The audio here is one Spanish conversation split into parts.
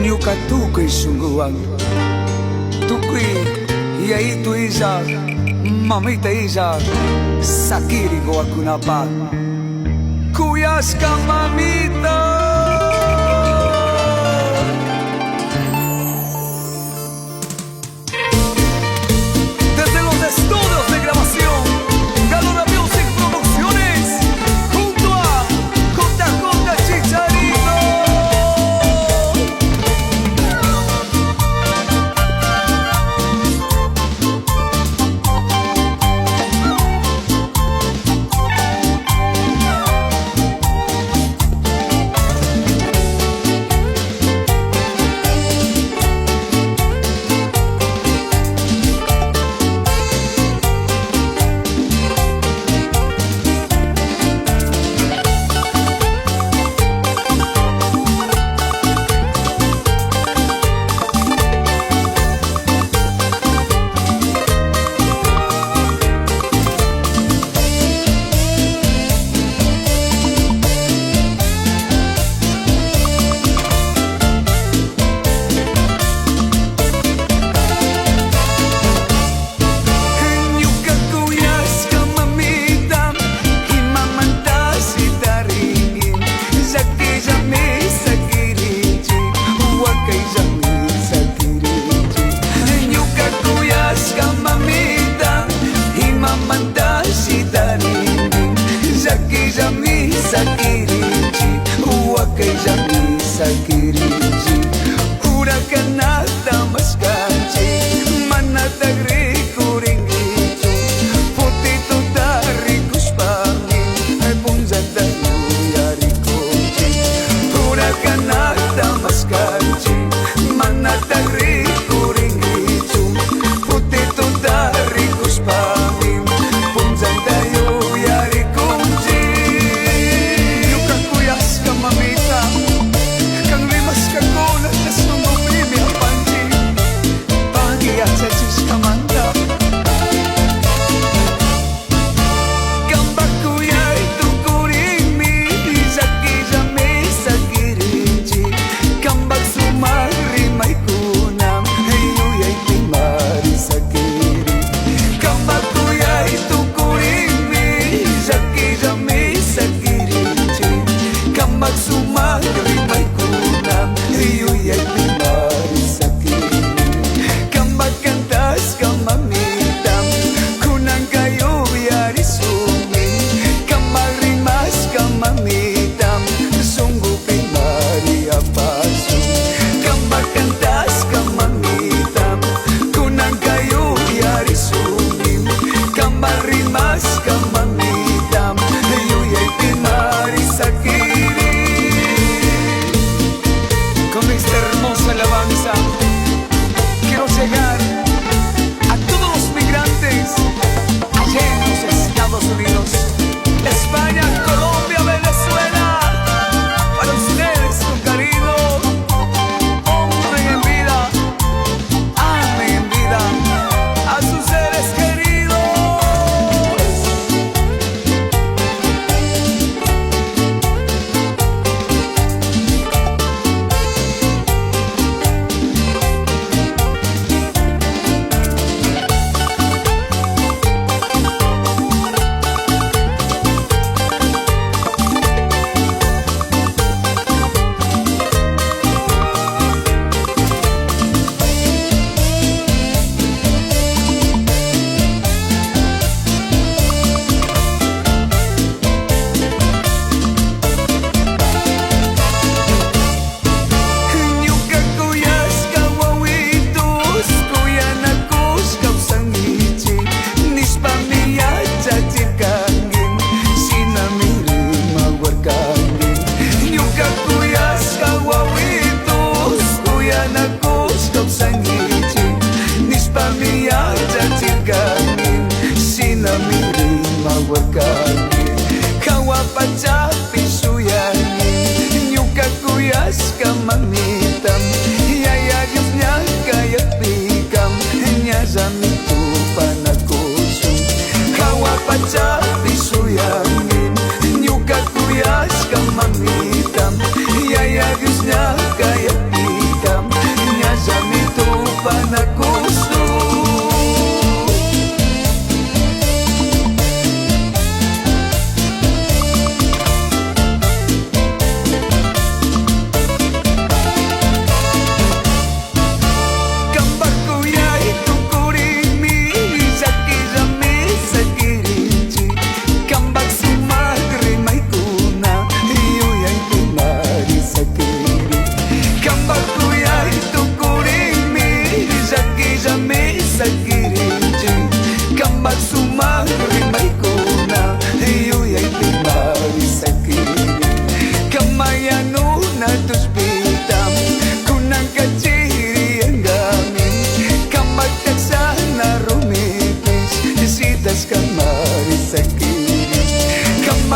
Nyuka tukoy sungguhan tukoy yaitu iza mamita iza sakiri ko aku napa kuyas ka mamita. Desde los estudios de grabación Galora Music Producciones junto a J. Chicharito. Sakirici hurakanata maskanci manatagri kuring itu putih dari kuspangin punzatayu yari kunci hurakanata maskanci manatagri kuring itu putih dari kuspangin punzatayu yari kunci yuka kuyas ka mamita kang limas kagulat na sumumimi ang panji pagi at sa Diyos kamanda kambak kuya itukuring mi sakijami sakirinji kambak sumari may kunam hayuyay timari sakiri kambak kuya itukuring mi sakijami sakirinji kambak sumari may kunam hayuyay timari sakiri kambak kantas kamamitam kunang kayo yari sumin kamarimas kamamitam sungguh pinari apaso kambak kantas kamamitam kunang kayo yari sumin kamarimas kamamitam hayuyay timari sakiri. Con esta hermosa alabanza quiero llegar a todos los migrantes allá en los Estados Unidos, España, Colombia, Venezuela. Para ustedes con cariño, honren en vida, amen en vida a sus seres queridos. Nyuka kuyas kawawitus kuyanakus kausangici nispamia cacir kangin sinamiri mawar kangin nyuka kuyas kawawitus kuyanakus kausangici nispamia cacir kangin sinamiri mawar kangin kawapacapi suyangin nyuka kuyas kamamitam yayagipnya kayak pikam nyazamitu panakusum kawapacapi suyangin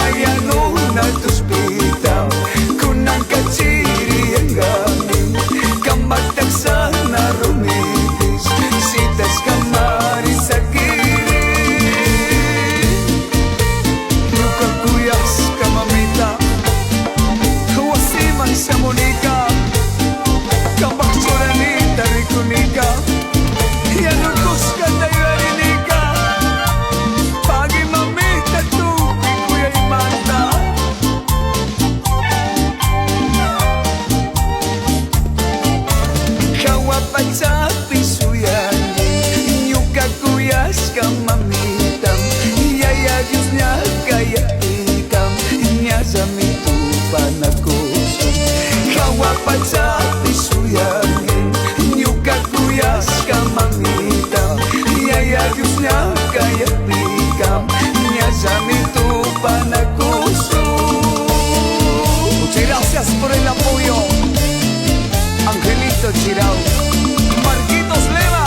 Mayano na tuspita kunang kachiri ang gamin kamatag sana rumitis sitas kamari sa kiri luka kuyas kamamita wasiman sa monika kabaksurani tarikunika yanugos ka dayarinika pagi mamita tubig kuya imanta kawapat sa pisuyan nyuka kuyas ka mamitam yaya Diyos niya kaya ikam niya sa mitupan ako kawapat sa pisuyan nyuka kuyas ka mamitam yaya Diyos niya kaya ikam niya sa mitupan ako Muchas gracias por el apoyo Angelito Chirao Marquitos Leva